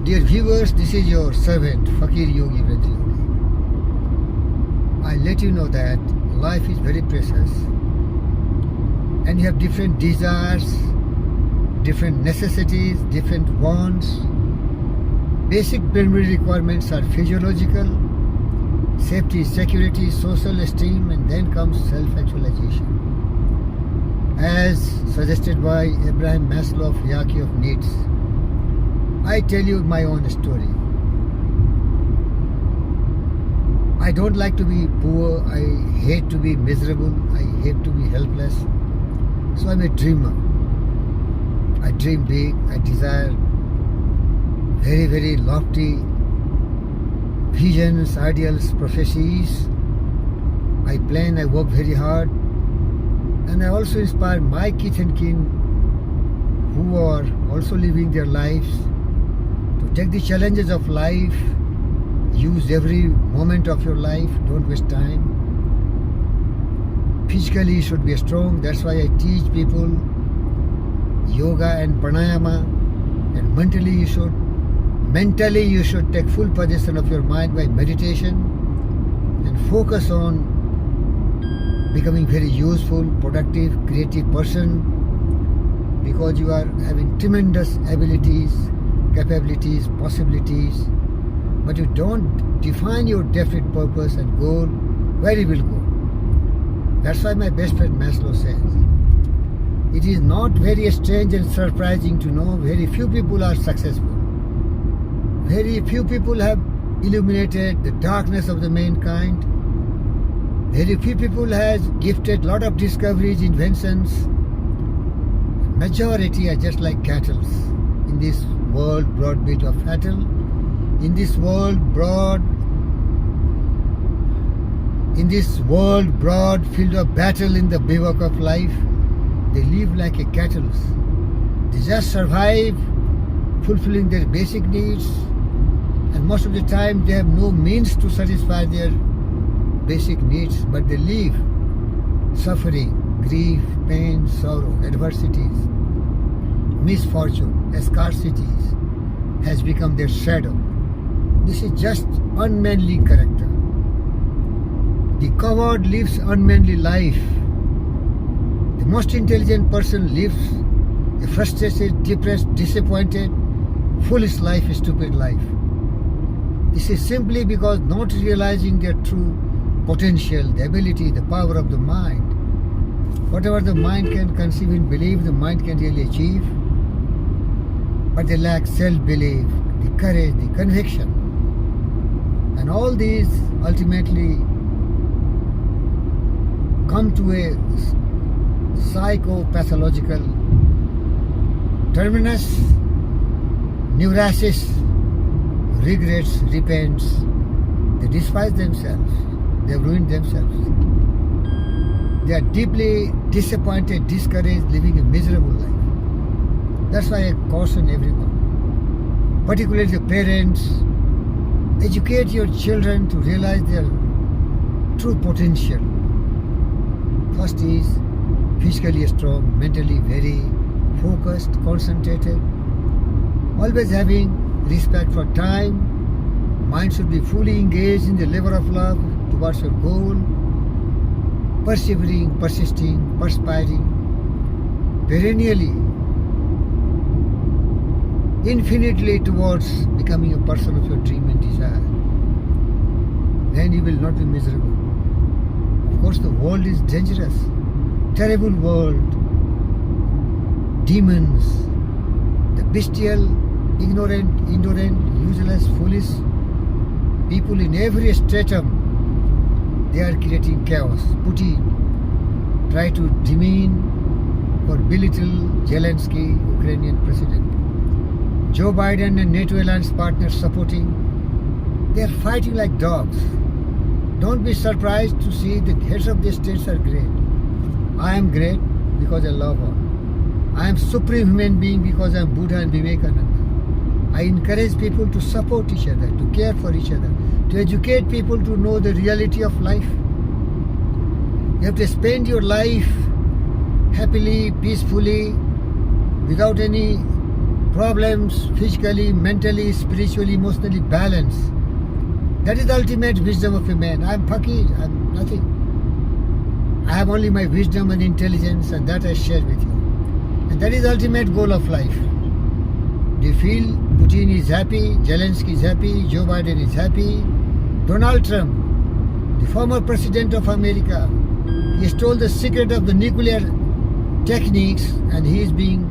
Dear viewers, this is your servant, Fakir Yogi Vraj Yogi. I let you know that life is very precious and you have different desires, different necessities, different wants. Basic primary requirements are physiological, safety, security, social esteem, and then comes self-actualization. As suggested by Abraham Maslow of hierarchy of needs, I tell you my own story. I don't like to be poor, I hate to be miserable, I hate to be helpless. So I'm a dreamer. I dream big, I desire very, very lofty visions, ideals, prophecies. I plan, I work very hard, and I also inspire my kith and kin who are also living their lives to take the challenges of life, use every moment of your life, don't waste time. Physically you should be strong, that's why I teach people yoga and pranayama, and mentally you should take full possession of your mind by meditation and focus on becoming very useful, productive, creative person, because you are having tremendous abilities, capabilities, possibilities, but you don't define your definite purpose and goal, where you will go. That's why my best friend Maslow says, it is not very strange and surprising to know very few people are successful. Very few people have illuminated the darkness of the mankind. Very few people has gifted lot of discoveries, inventions. Majority are just like cattle in this world broad bit of cattle. In this world broad field of battle in the bivouac of life, they live like a cattle. They just survive, fulfilling their basic needs, and most of the time they have no means to satisfy their basic needs, but they live suffering, grief, pain, sorrow, adversities, misfortune, scarcities has become their shadow. This is just unmanly character. The coward lives unmanly life. The most intelligent person lives a frustrated, depressed, disappointed, foolish life, stupid life. This is simply because not realizing their true potential, the ability, the power of the mind. Whatever the mind can conceive and believe, the mind can really achieve, but they lack self-belief, the courage, the conviction. And all these ultimately come to a psychopathological terminus, neurosis, regrets, repents. They despise themselves. They have ruined themselves. They are deeply disappointed, discouraged, living a miserable life. That's why I caution everyone, particularly the parents, educate your children to realize their true potential. First is physically strong, mentally very focused, concentrated, always having respect for time. Mind should be fully engaged in the labor of love towards your goal, persevering, persisting, perspiring, perennially, infinitely towards becoming a person of your dream and desire. Then you will not be miserable. Of course, the world is dangerous, terrible world, demons, the bestial, ignorant, indolent, useless, foolish people in every stratum. They are creating chaos. Putin try to demean or belittle Zelensky, Ukrainian president. Joe Biden and NATO alliance partners supporting. They are fighting like dogs. Don't be surprised to see that heads of the states are great. I am great because I love all. I am supreme human being because I am Buddha and Vivekananda. I encourage people to support each other, to care for each other, to educate people to know the reality of life. You have to spend your life happily, peacefully, without any problems, physically, mentally, spiritually, emotionally balanced. That is the ultimate wisdom of a man. I am fakir, I am nothing. I have only my wisdom and intelligence, and that I share with you. And that is the ultimate goal of life. Do you feel Putin is happy, Zelensky is happy, Joe Biden is happy? Donald Trump, the former president of America, he stole the secret of the nuclear techniques, and he is being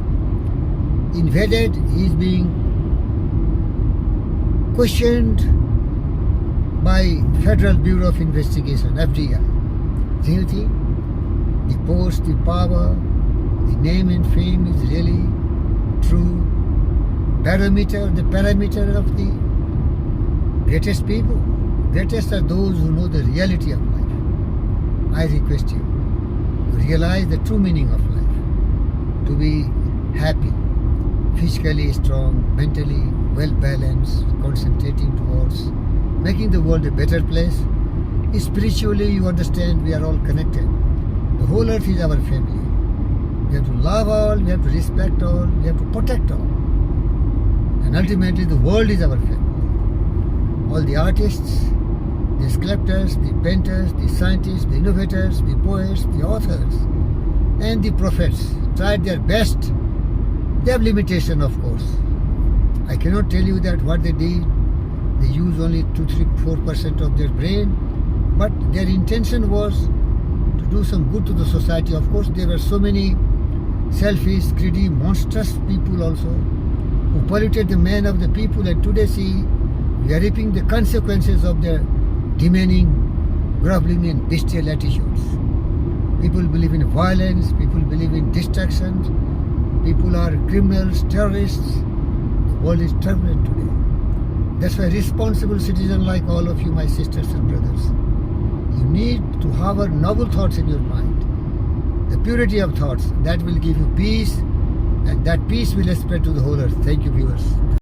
invaded, he is being questioned by Federal Bureau of Investigation, FBI. Do you think the post, the power, the name and fame is really true barometer, the parameter of the greatest people? Greatest are those who know the reality of life. I request you to realize the true meaning of life, to be happy, physically strong, mentally well balanced, concentrating towards making the world a better place. Spiritually, you understand we are all connected. The whole earth is our family. We have to love all, we have to respect all, we have to protect all. And ultimately, the world is our family. All the artists, the sculptors, the painters, the scientists, the innovators, the poets, the authors, and the prophets tried their best. They have limitation, of course. I cannot tell you that what they did, they use only 2, 3, 4% of their brain, but their intention was to do some good to the society. Of course, there were so many selfish, greedy, monstrous people also who polluted the man of the people, and today see we are reaping the consequences of their demeaning, groveling and bestial attitudes. People believe in violence, people believe in destruction, people are criminals, terrorists. The world is turbulent today. That's why responsible citizens like all of you, my sisters and brothers, you need to harbor noble thoughts in your mind. The purity of thoughts, that will give you peace, and that peace will spread to the whole earth. Thank you, viewers.